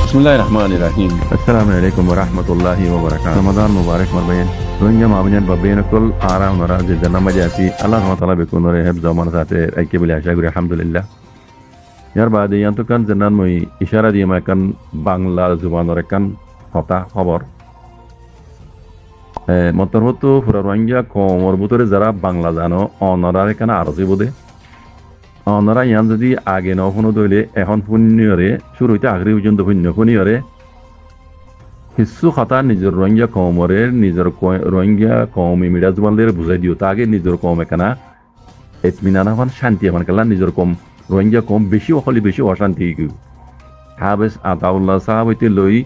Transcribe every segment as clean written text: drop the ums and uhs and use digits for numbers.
Bismillahirrahmanirrahim. Assalamualaikum warahmatullahi wabarakatuh. Ramadan mubarak marbayan. Rohingya maabinyan babbayan kul ara unara jannah majasi Allah SWT bekunore heb zaman saate aike bile asha kori alhamdulillah. ইয়ার বাদে ইয়ান্ত কান জানান মই ইশারা দিয়ে মাকান বাংলা জুবানর কান হতা খবর মতরহত পুরা রোহিঙ্গা কমর ভিতরে যারা বাংলা জানো অনরার কান আরজি বোধে অনরা ইয়ান যদি আগে নফুনো দইলে এখন পুণ্যরে শুরু হইতে আগ্রি পর্যন্ত পুণ্য পুণ্যরে কিছু কথা নিজের রোহিঙ্গা কমরের নিজের রোহিঙ্গা কমে মিডা জুবানদের বুঝাই দিও তাকে নিজের কম একানা এতমিনান হন শান্তি হন কালা নিজের কম রোহিঙ্গা কম বেশি অকলি বেশি অশান্তি গিয়ে হাবেস আতাউল্লাহ সাহাব হইতে লই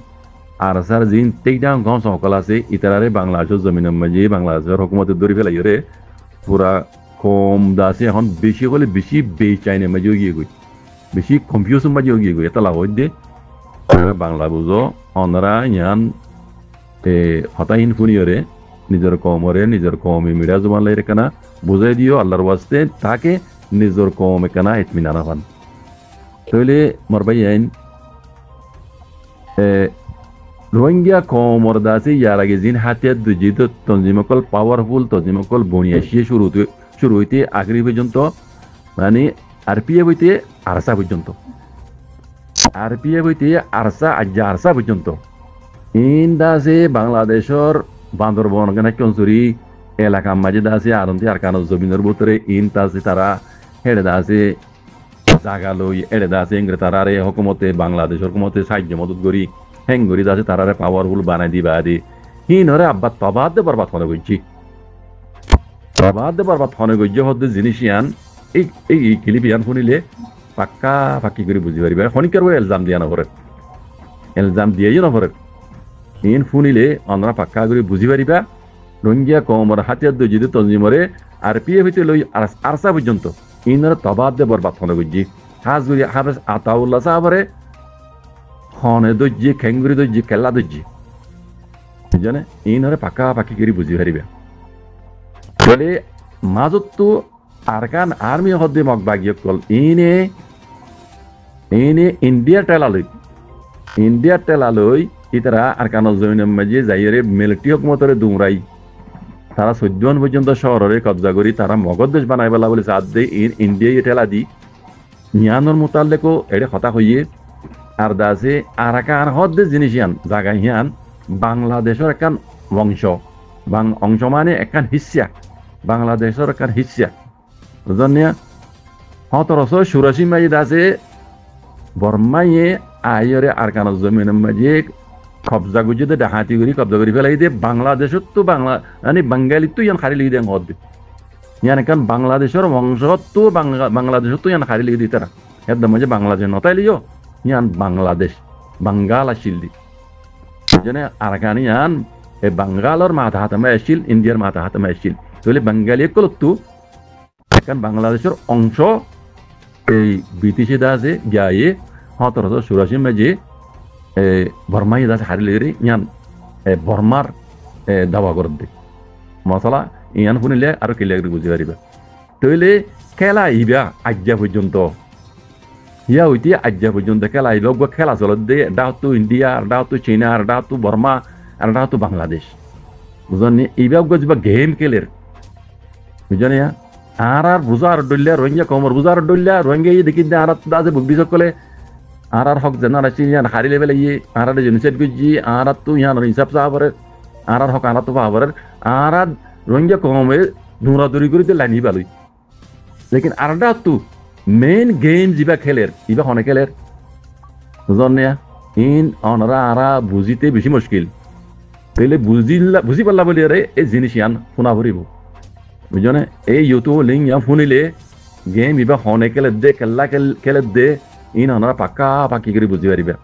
আর সার জিন তেইটা গাঁও সকল আছে ইতারারে বাংলাদেশের জমিনের মাঝে বাংলাদেশের হকুমতের দরি ফেলাই রে পুরা কম দাসে এখন বেশি হলে বেশি বেচাইনে মাঝেও গিয়ে গই বেশি কনফিউশন মাঝেও গিয়ে গই এটা লাভ দে বাংলা বুঝো অনরা ইয়ান হতাহীন ফুনিয়রে নিজের কমরে নিজের কমে মিডা জমান লাই রেখানা বুঝাই দিও আল্লাহর ওয়াস্তে তাকে নিজের কম একানা ইতমিনান হন তাহলে মরবাই আইন রোহিঙ্গা কমর দাসে ইয়ার আগে জিন হাতিয়ার দুজিত তঞ্জিমকল পাওয়ারফুল তঞ্জিমকল বনিয়াসিয়ে শুরু হইতে আখরি পর্যন্ত মানে আরপিএফ হইতে আরসা পর্যন্ত আরপিএফ হইতে আরসা আজ্জা আরসা পর্যন্ত ইন দাসে বাংলাদেশের বান্দরবন কানাচুরি এলাকা মাঝে দাসে আরন্তি আরকানোর জমিনের ভিতরে ইন দাসে তারা হেড়ে দাসে জাগা লই এড়ে দাসে ইংরে তারারে হকুমতে বাংলাদেশ হকুমতে সাহায্য মদত করি হেঙ্গরি দাসে তারারে পাওয়ারফুল বানাই দিবা দি হিনরে আব্বা তবাদ দে বরবাদ মনে করছি তবাদ দে বরবাদ মনে করছি হদ্দে জিনিস ইয়ান এই ক্লিপ ইয়ান শুনিলে পাক্কা ফাঁকি করে বুঝি পারিবা খনিকার এলজাম দিয়া নপরে এলজাম দিয়েই নপরে ইন শুনিলে অনরা পাক্কা করে বুঝি পারিবা রোহিঙ্গা কমর হাতিয়ার দই যদি তঞ্জিমরে আর পিএফ হইতে লই আরসা পর্যন্ত ইনরে তবাদ দে বরবাদ মনে করছি হাজ গুরি হাবেস আতাউল্লাহ সাহাবরে হনে দজ্জি খেঙ্গুরি দজ্জি কেল্লা দজ্জি জানে ইনরে পাকা পাকি করে বুঝি পারিবে বলে মাজত তো আরকান আর্মি হদ্দে মক বাগিয়ক কল ইনে ইন্ডিয়া টেলালই ইতারা আরকানোর জমিনের মাঝে যাইরে মিলিটারি হকুমতরে দুমরাই তারা 14 পর্যন্ত শহরে কবজা করি তারা মগধ দেশ বানাই বেলা বলে সাথ দে ইন্ডিয়া টেলা দি নিয়ানোর মোতালেকও এড়ে হতা হইয়ে আর দাসে আর একান হদ্দে জিনিস ইয়ান জায়গা হিয়ান বাংলাদেশের একান অংশ মানে একান হিস্যা বাংলাদেশের একান হিস্যা বুঝলেন 1784 মাঝে দাসে বর্মাইয়ে আইরে আরকানোর জমিনের মাঝে কবজা গুজিতে ডাহাতি করি কবজা করি ফেলাই দিয়ে বাংলাদেশত তো বাংলা মানে বাঙালিত তো ইয়ান খারি লিখে দেন হদ ইয়ান একান বাংলাদেশের বংশ তো বাংলাদেশত তো ইয়ান খারি লিখে দিই তারা একদম মাঝে বাংলাদেশ নতাই লিও ইয়ান বাংলাদেশ বাঙ্গাল আসিল দি বুঝনে আরকান ইয়ান এই বাঙ্গালর মাথা হাতামে আসিল ইন্ডিয়ার মাথা হাতামে আসিল তাহলে বাঙালি কলতো এখন বাংলাদেশের অংশ এই ব্রিটিশে দাসে গিয়ে 1784 মাঝে বর্মাই দাসে হারি লেগে ইয়ান বর্মার দাবা করে দে মশলা ইয়ান শুনিলে আর কেলে বুঝি পারিবা তাহলে খেলা আহিবা আজ্ঞা পর্যন্ত ইয়া হইতে আজ্ঞা পর্যন্ত খেলা আহিবা খেলা চলত দে ডাও তো ইন্ডিয়া আর ডাও তো চীনা আর ডাও তো বর্মা আর ডাও তো বাংলাদেশ বুঝলি এইবার গজবা গেম খেলের বুঝলি আর বুঝার ডলিয়া রোহিঙ্গা কমর বুঝার ডলিয়া রোহিঙ্গা দেখি দে আর দাসে বুকবি সকলে আর হক জানার আছে ইয়ান হারি লেভেল ইয়ে আর জেনোসাইড গুজি আর তো ইয়ান হিসাব সাহাবরে আর হক আর তো পাহাবরে আর রোহিঙ্গা কমে দৌড়াদৌড়ি করে লাইনি পালই লেকিন আরডা তো মেইন গেম যা খেলের ইবা হনে খেলের বুঝলেন ইন অনরা আরা বুঝিতে বেশি মুশকিল তাইলে বুঝি পারলা বলি আরে এই জিনিস ইয়ান শোনা ভরিব বুঝনে এই ইউটিউব লিঙ্ক ইয়ান শুনিলে গেম ইবা হনে খেলে দে খেলে দে ইন অনরা পাক্কা পাকি করে বুঝি পারিবা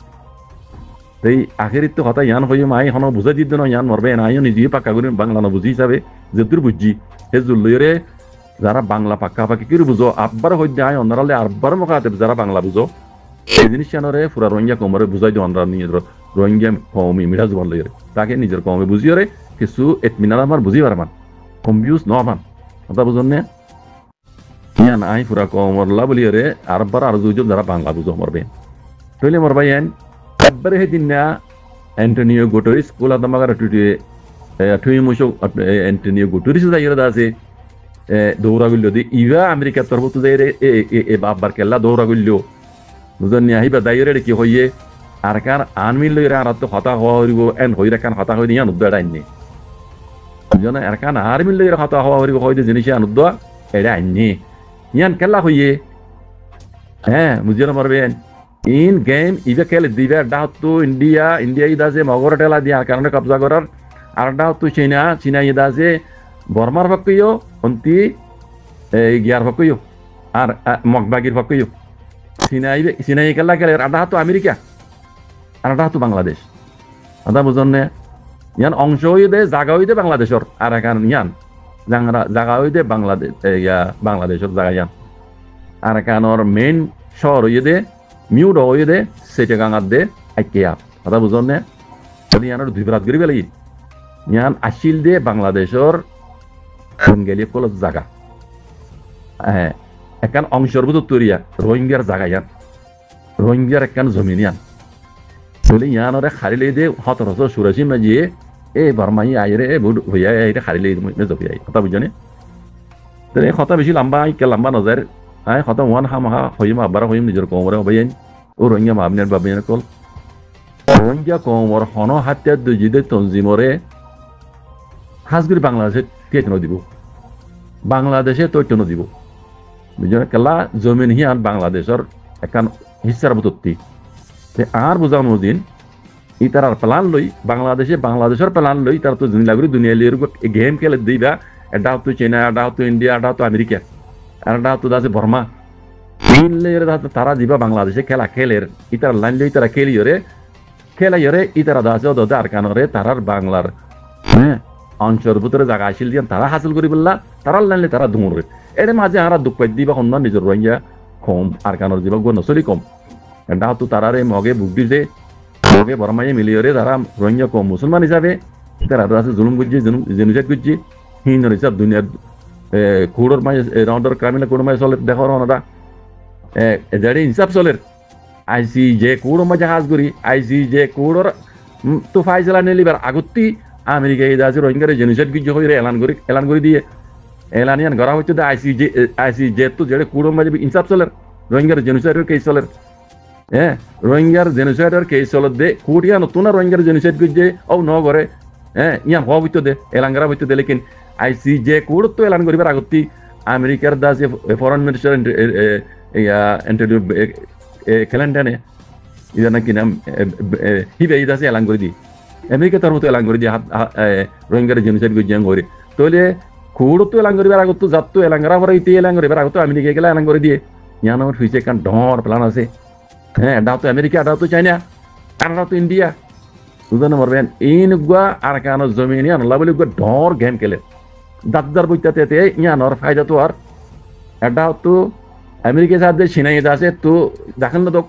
তাই আখেরিত তো কথা ইয়ান হয়ে মাই হন বুঝাই দিত না ইয়ান মরবে না আইও নিজে পাক্কা করে বাংলা না বুঝি হিসাবে যেদূর বুঝছি সে জুল্লরে যারা বাংলা পাক্কা পাকি করে বুঝো আব্বার হইতে আয় অন্যরালে আব্বার মোকাতে যারা বাংলা বুঝো এই জিনিস জানরে পুরা রোহিঙ্গা কমরে বুঝাই দিও অন্যরা নিয়ে রোহিঙ্গা কমে মিঠা জবান লইরে তাকে নিজের কমে বুঝিওরে কিছু এতমিনার আমার বুঝি পারমান কনফিউজ ন মান কথা বুঝুন না ইয়ান আই পুরা কমরলা বলিওরে আরবার আর দুইজন যারা বাংলা বুঝো মরবে তইলে মরবাই আইন একবারে সেদিন না এন্টনিও গুটেরিস কোলা দমাগার টুই মুশো এন্টনিও গুটেরিস যাইরা আছে দৌড়া গিল্লো দি ইবা আমেরিকার তরফ তো যাই এ বাবার কেল্লা দৌড়া গিল্লো বুঝলেন নি আহিবা দাইরে কি হইয়ে আর কার আনমিল লইরা আর তো হতা হওয়া হইব এন হইরা কান হতা হই নিয়া নুদ্দা আইনি বুঝলেন আর কান আর্মিল লইরা হতা হওয়া হইব হইতে জিনিস নুদ্দা এটা আইনি ইয়ান কেল্লা হইয়ে হ্যাঁ বুঝলেন পারবেন ইন গেম ইবে খেলে দিবে ডাহতো ইন্ডিয়া ইদা আছে মগর টেলা দিয়ে আর কারণে কবজা করার আর ডাহতো চীনা ইদা আছে বর্মার পক্ষেও অন্তি গিয়ার পক্ষেও আর মগবাগির পক্ষেও সিনাই কেলা খেলে আডা হাতো আমেরিকা আর আডা হাতো বাংলাদেশ আদা বুঝন নে ইয়ান অংশ হয়ে দে জাগা হয়ে দে বাংলাদেশর আর এখন ইয়ান জাগা হয়ে দে বাংলাদেশর জাগা ইয়ান আর এখানোর মেইন শহর হয়ে দে মিউড হয়ে দে সেটা গাঙার দে আইকিয়া আদা বুঝন নে ইয়ানোর দুই রাত করি বেলাই ইয়ান আসিল দে বাংলাদেশর বেঙ্গলি কলেজ জাগা হ্যাঁ একান অংশের ভিতর তৈরিয়া রোহিঙ্গার জাগা ইয়ান রোহিঙ্গার একান জমিন ইয়ান বলে ইয়ানরে খারিলে দে 1784 মাজিয়ে এ বর্মাই আইরে বুড হইয়া আইরে খারিলে জপি আই কথা বুঝনে তো এই কথা বেশি লম্বা কে লম্বা নজর আই কথা ওয়ান হামহা হইমা আবার হইম নিজের কোমরে হইন ও রোহিঙ্গা মাবনের বাবিনের কল রোহিঙ্গা কোমর হন হাতে দুজিদে তনজিমরে হাজগুরি বাংলাদেশে টেকন দিব বাংলাদেশে তৈতন দিব বুঝলেন কেলা জমিন হিয়ান বাংলাদেশের একান হিসার বুতত্তি আর বুঝানো দিন ই তার প্লান লই বাংলাদেশের প্লান লই তার তো দুনিয়াগুলি দুনিয়া লিয়ে গেম খেলে দিবা এটা হতো চীনা এটা হতো ইন্ডিয়া এটা হতো আমেরিকা আর এটা হতো আছে বর্মা তারা দিবা বাংলাদেশে খেলা খেলের ইতার লাইন লই তারা খেলাইরে ইতারা দাসে ওদের আর কানরে তারার বাংলার হ্যাঁ অঞ্চলের ভিতরে জায়গা আসিল দিয়ে তারা হাসিল করি বললা তারা লাইনলে তারা দৌড়ে এর মাঝে আর দুঃখ পাই দিবা সন্ধান নিজের রোহিঙ্গা কম আর কানোর দিবা গো নচলি কম এটা হতো তারারে মগে বুক দিছে মগে বর্মাইয়ে মিলিয়রে তারা রোহিঙ্গা কম মুসলমান হিসাবে তারা আছে জুলুম গুজি জেনুসাইড গুজি হিন্দর হিসাব দুনিয়ার কুড়োর মাঝে রাউন্ডর ক্রামিলে কুড়োর মাঝে চলে দেখো ওনারা এজাড়ি হিসাব চলের আইসি যে কুড়োর মাঝে হাজ করি আইসি যে কুড়োর তো ফাইজলা নেলিবার আগত্তি আমেরিকা এই আছে রোহিঙ্গারে জেনুসাইড গুজি হয়ে এলান করে দিয়ে এলানিয়ান করা হচ্ছে আইসি যে তো যেটা কুড়োর মাঝে ইনসাফ চলের রোহিঙ্গার জেনুসাইডের কেস চলের হ্যাঁ রোহিঙ্গার জেনুসাইডের কেস চলত দে কুটিয়া নতুন রোহিঙ্গার জেনুসাইড গুজে ও ন করে হ্যাঁ ইয়ান হওয়া হইতো দে এলাঙ্গারা হইতো দে লেকিন আইসি যে কুড় তো এলান করিবার আগত্তি আমেরিকার দা যে ফরেন মিনিস্টার ইন্টারভিউ ক্যালেন্ডারে ইদা নাকি নাম হিবে ইদা আছে এলান করে দি আমেরিকা তার মতো এলান করে দিয়ে রোহিঙ্গার জেনুসাইড গুজে করে তাহলে কুড় তো এলান করিবার আগত যাত তো এলাঙ্গারা পরে ইতি এলান করিবার আগত আমেরিকা গেলে এলান করে দিয়ে ইয়ান আমার ফিউচার কান ডর প্ল্যান আছে হ্যাঁ এটাও তো আমেরিকা এটাও তো চাইনা আর এটাও তো ইন্ডিয়া বুঝতে পারবেন ইনগুয়া আর কেন জমিন আনলা বলে ডর গেম খেলে দাদার বইটাতে ইয়ানোর ফায়দা তো আর এটাও তো আমেরিকা সাথে সিনাই আছে তো দাখিল না দোক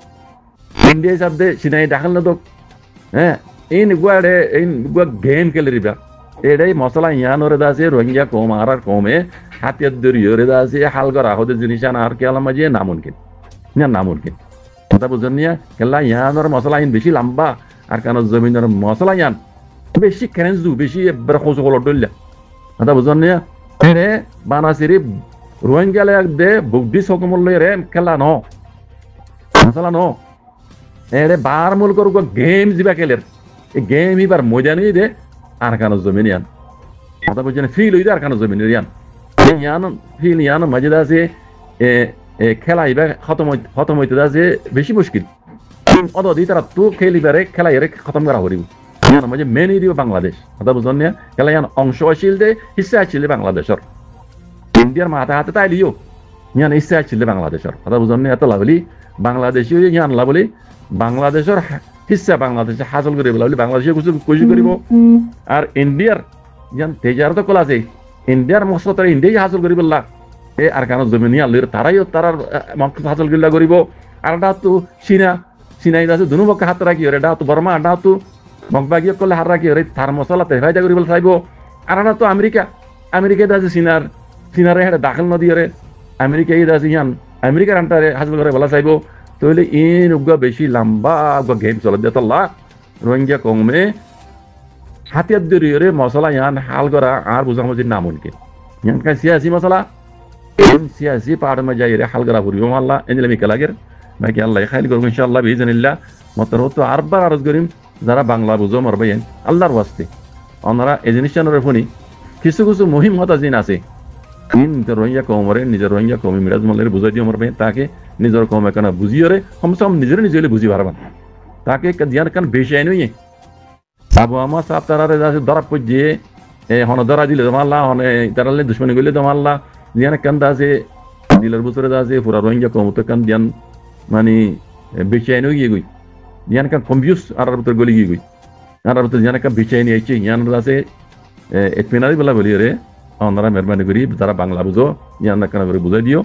ইন্ডিয়া সাথে সিনাই দাখিল না দোক হ্যাঁ ইনগুয়া গেম খেলে রিবা এটাই মশলা ইয়ানোর আছে রোহিঙ্গা কম আর কমে হাতিয়ার দরিয়রে আছে হাল করা হতে জিনিস আর কেলাম মাঝে নামুনকিন নামুনকিন কথা বুঝেন নিয়া কেলা ইয়ানোর মশলা ইন বেশি লম্বা আর কেন জমিনের মশলা ইয়ান বেশি কেরেন্সু বেশি এবারে খোঁজ কলর ডলিয়া কথা বুঝেন নিয়া এরে বানাসিরি রোহিঙ্গা দে বুদ্ধি সকমল লই রে খেলা ন মশলা ন এরে বার মূল করুক গেম যিবা খেলের এই গেম এবার মজা নিয়ে দে আর কেন জমিন ইয়ান কথা বুঝছেন ফিল হই দে আর কেন জমিন ইয়ান ইয়ান ফিল ইয়ান মজা আছে খেলা এবার খতম হইতে আছে বেশি মুশকিল অদি তারা তো খেলিবারে খেলা এর খতম করা করিব ইয়ান মাঝে মেন এরিয়া বাংলাদেশ কথা বুঝুন না খেলা ইয়ান অংশ আসিল দে হিসা আসিল বাংলাদেশের ইন্ডিয়ার মাথা হাতে তাইলিও ইয়ান হিসা আসিল বাংলাদেশের কথা বুঝুন না এত লাভলি বাংলাদেশি ইয়ান লাভলি বাংলাদেশের হিসা বাংলাদেশে হাসল করিব লাভলি বাংলাদেশে কুচি করিব আর ইন্ডিয়ার ইয়ান তেজার তো কলা আছে ইন্ডিয়ার মশলা তারা ইন্ডিয়াই হাসল করিব লা এ আর কেন জমিন ইয়ান তারাইও তারার মকসদ হাসল করিলা করিব আর এটা তো সিনাই আছে দুনো পক্ষে হাত রাখি এটা তো বর্মা এটা তো মগবাগিয়ে করলে হাত রাখি তার মশলা তেফাইদা করিব চাইব আর এটা তো আমেরিকা আছে সিনারে হেঁটে দাখিল নদী রে আমেরিকা আছে ইয়ান আমেরিকার আন্টারে হাসিল করে বলা চাইব তাহলে ইন উগা বেশি লম্বা উগা গেম চলে দিয়ে তল্লা রোহিঙ্গা কমে হাতিয়ার দরিয়ে মশলা ইয়ান হাল করা আর বুঝামুঝির নাম উনকে ইয়ান কাজ সিয়াসি মশলা সিয়াসি পাহাড় মে যাই রে হাল করা পুরি আল্লাহ এনলে মিকে লাগের বাকি আল্লাহ খাইল করবো ইনশাআল্লাহ বিইজনিল্লাহ মতর হতো আরবার আরজ করিম যারা বাংলা বুঝো মরবেন আল্লাহর ওয়াস্তে ওনারা এই জিনিসটা ফোনি কিছু কিছু মহিম হতা জিন আছে রোহিঙ্গা কমরে নিজের রোহিঙ্গা কমি মিরাজ মল্লের বুঝাই দিয়ে মরবে তাকে নিজের কমে কেন বুঝিয়ে রে কমসে কম নিজের নিজে বুঝি পারবেন তাকে দিয়ার কান বেশি আইন আবু আমার সাপ তারারে ধরা পড়ছে হন ধরা দিলে তোমাল্লা হনে তারালে দুশ্মনী করলে তোমাল্লা দিয়ান কান দাসে দিলের বছরে দাসে পুরা রোহিঙ্গা কমতে কান দিয়ান মানে বেশি আইন গিয়ে গই দিয়ান কান কনফিউজ আর ভিতর গলি গিয়ে গই আর ভিতর দিয়ান কান বেশি আইন আইছে ইয়ান দাসে এতমিনারি বলা বলি রে আপনারা মেহরবানি করি যারা বাংলা বুঝো ইয়ান কান করে বুঝাই দিও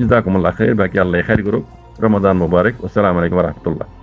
জাযাকুমুল্লাহ খাইর বাকি আল্লাহ খাইর করুক রমাদান মুবারক আসসালামু আলাইকুম ওয়া রাহমাতুল্লাহ